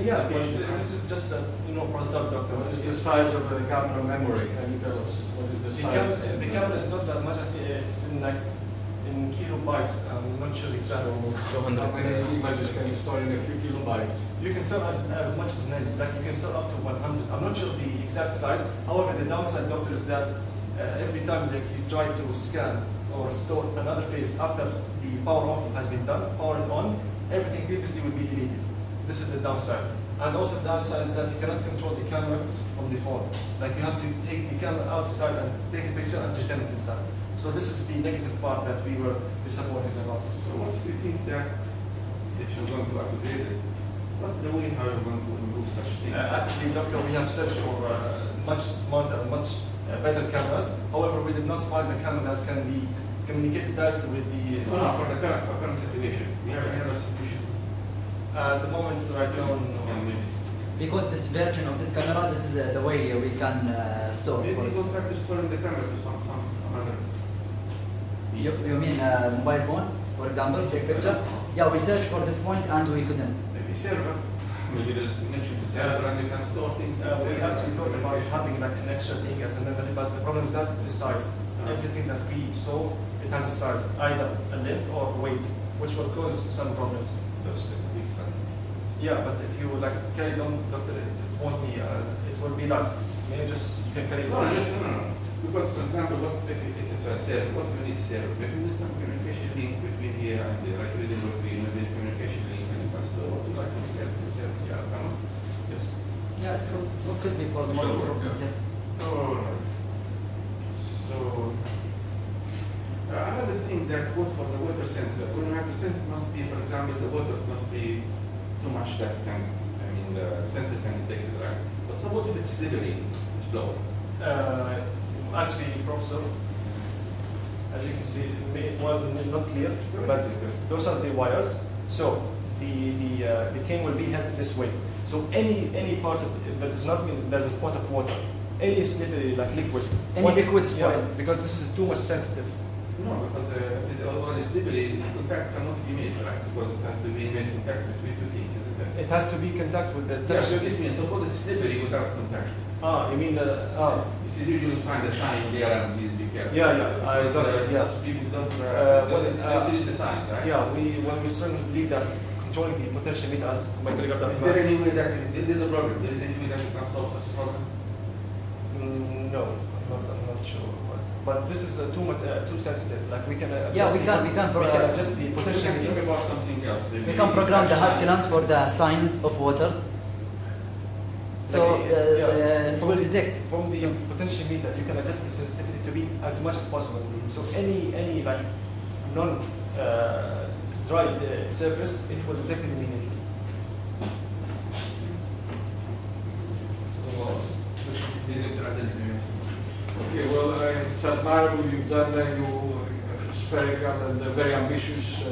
Yeah, but this is just a prototype, doctor. What is the size of the camera memory? Can you tell us what is the size? The camera is not that much. I think it's in kilobytes. I'm not sure exactly. 200. How many images can you store in a few kilobytes? You can store as much as many. Like you can store up to 100. I'm not sure the exact size. However, the downside, doctor, is that every time like you try to scan or store another face after the power off has been done, power it on, everything previously will be deleted. This is the downside. And also the downside is that you cannot control the camera from the phone. Like you have to take the camera outside and take a picture and return it inside. So this is the negative part that we were disappointed about. So what do you think that if you're going to upgrade it, what's the way how you're going to improve such things? Actually, doctor, we have searched for much smarter, much better cameras. However, we did not find a camera that can be communicated directly with the. So now, for the current situation, we have any other solutions? At the moment, right now, no. And maybe Because this version of this camera, this is the way we can store. maybe For it. go back to storing the camera to some other. You mean mobile phone, for example, take picture? Yeah, we searched for this point and we couldn't. Maybe server. Maybe there's a connection to server and you can store things. in We server. actually thought about having like an extra thing as a memory, but the problem is that the size. Everything that we saw, it has a size, either a length or weight, which will cause some problems. That's the big size. Yeah, but if you like carry it on, doctor, it won't be. It will be like you can carry it No, on. no. Because, for example, what if it is a server, what do we need server? Maybe we need some communication link between here and there, like within between communication link and you can store what you like in server, yeah, come on. Yes. Yeah, it could be for the Sure, mobile. yeah. Yes. Alright. So, another thing that goes for the water sensor, when you have to sense, it must be, for example, the water must be too much that can, the sensor can detect it, right? But suppose if it's slippery, it's flowing. Actually, professor, as you can see, it was not clear, but those are the wires. So the cane will be headed this way. So any part of it that does not mean there's a spot of water, any slippery like liquid, Any liquid yeah, spoil. because this is too much sensitive. No, because if it all is slippery, contact cannot be made, right? Because it has to be made contact between two things, isn't it? It has to be contact with the. Yeah, so this means suppose it's slippery without contact. You mean You see, usually find a sign there and please be careful. Yeah, I got it. Yeah. Such people don't well, read the sign, right? yeah. We strongly believe that controlling the potential meter as my colleague Is there any way that there's a problem? There's any way that you can solve such a problem? No, I'm not sure. But But this is too sensitive. Like we can Yeah, adjust we can adjust the We potential can meter. think about something else. we can program the Husky lens for the signs of waters. So it will detect. From the potential meter, you can adjust the sensitivity to be as much as possible. So any like non dry surface, it will detect it immediately. So, this is the electrolysis. Okay, well, it's admirable you've done spherical and a very ambitious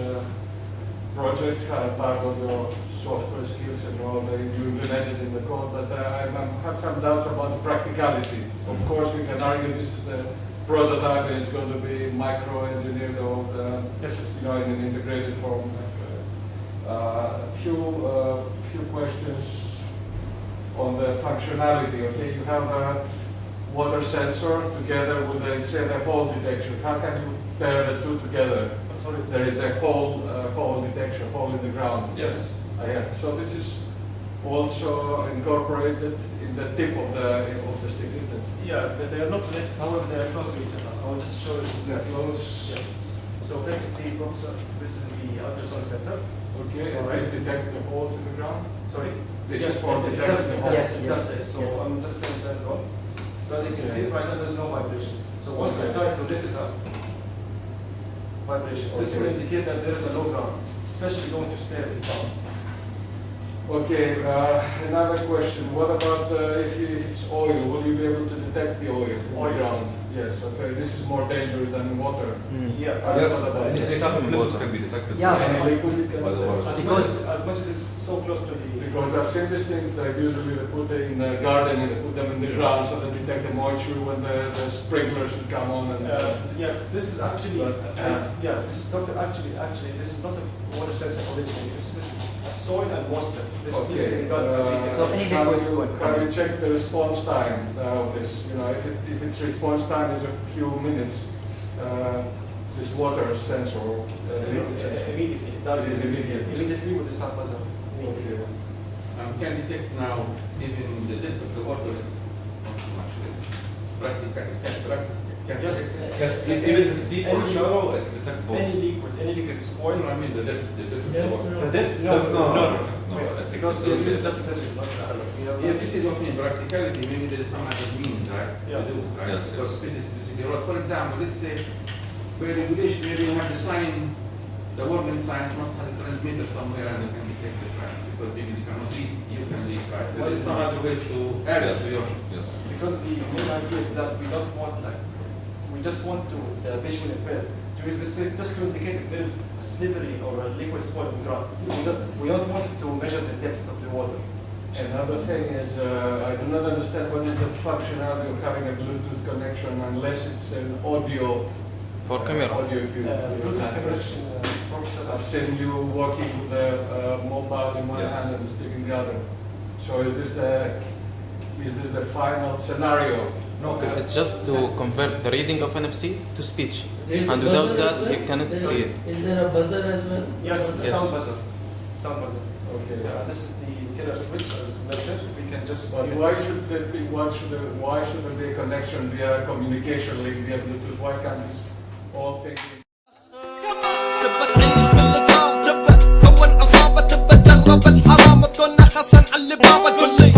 project, part of your software skills and all that you implemented in the code, but I have some doubts about the practicality. Of course, we can argue this is the prototype and it's going to be micro-engineered or in an integrated form. A few questions on the functionality. Okay, you have a water sensor together with say the hole detection. How can you pair the two together? I'm sorry. There is a hole detection, hole in the ground. Yes. So this is also incorporated in the tip of the stick, isn't it? Yeah, they are not related. However, they are close to each other. I will just show you. They're close. Yes. So basically, this is the ultrasonic sensor. Okay, and this detects the holes in the ground. Sorry. This Yes, is for it detecting does, the it holes. does, it Yes, does. So yes. I'm just saying that on. So as you can Yeah. see, right now there's no vibration. So once I Okay. try to lift it up, vibration. This will Okay. indicate that there is a low ground, especially going to spare the ground. Okay, another question. What about if it's oil? Will you be able to detect the oil in the Oil. ground? Yes, okay. This is more dangerous than water. Yeah. Yes, Yes. any type of liquid can be detected. Yeah. Any liquid you can By the water. detect? As much as it's so close to the. Because I've seen these things that usually they put it in the garden and they put them in the ground so they detect the moisture when the sprinklers should come on. And, Yes, this is actually, But, this is not actually, this is not a water sensor originally. This is a soil and moisture. This is used in the garden, as you can So see. any how liquids you, would- how you check the response time of this? You know, if its response time is a few minutes, this water sensor, liquid sensor. Immediately, that It is immediate. Immediately with the sun buzzer. Okay. Can detect now even the depth of the water is not too much. Practical. Yes. Yes, even if it's deep or shallow, it can detect both. Any liquid is Oil, oil. I mean the depth of the water. The depth, Depth, no. Wait, I think because it this doesn't is just a test. Not we have Yeah, this is what I mean, practicality, maybe there is some other means, right? Yeah. To do, right? Yes, Because yes. this is the road. For example, let's say by regulation, maybe you have the sign, the warning sign must have a transmitter somewhere and you can detect it, right? Because maybe you cannot read, you can read, right? There is some other ways to add it to your. Yes. because the main idea is that we don't want we just want to visually impaired to use this just to indicate if there is a slippery or a liquid spot in the ground. We don't want it to measure the depth of the water. Another thing is, I do not understand what is the functionality of having a Bluetooth connection unless it's an audio. For camera. Audio view. Bluetooth connection, Professor. I've seen you working with a mobile in one Yes. hand and a stick in the other. So is this the final scenario? No, because It's just to convert the reading of NFC to speech. And without that, you cannot see it. Is there a buzzer as well? Yes, the Yes. sound buzzer. Sound buzzer. Okay. This is the killer switch, as mentioned. We can just. But why should there be? Why should there be a connection via communication link via Bluetooth? Why can't this all take? تبى تعيش بالنظام تبى كون عصابة تبى تجرب الحرام الدنيا خسن على بابا كل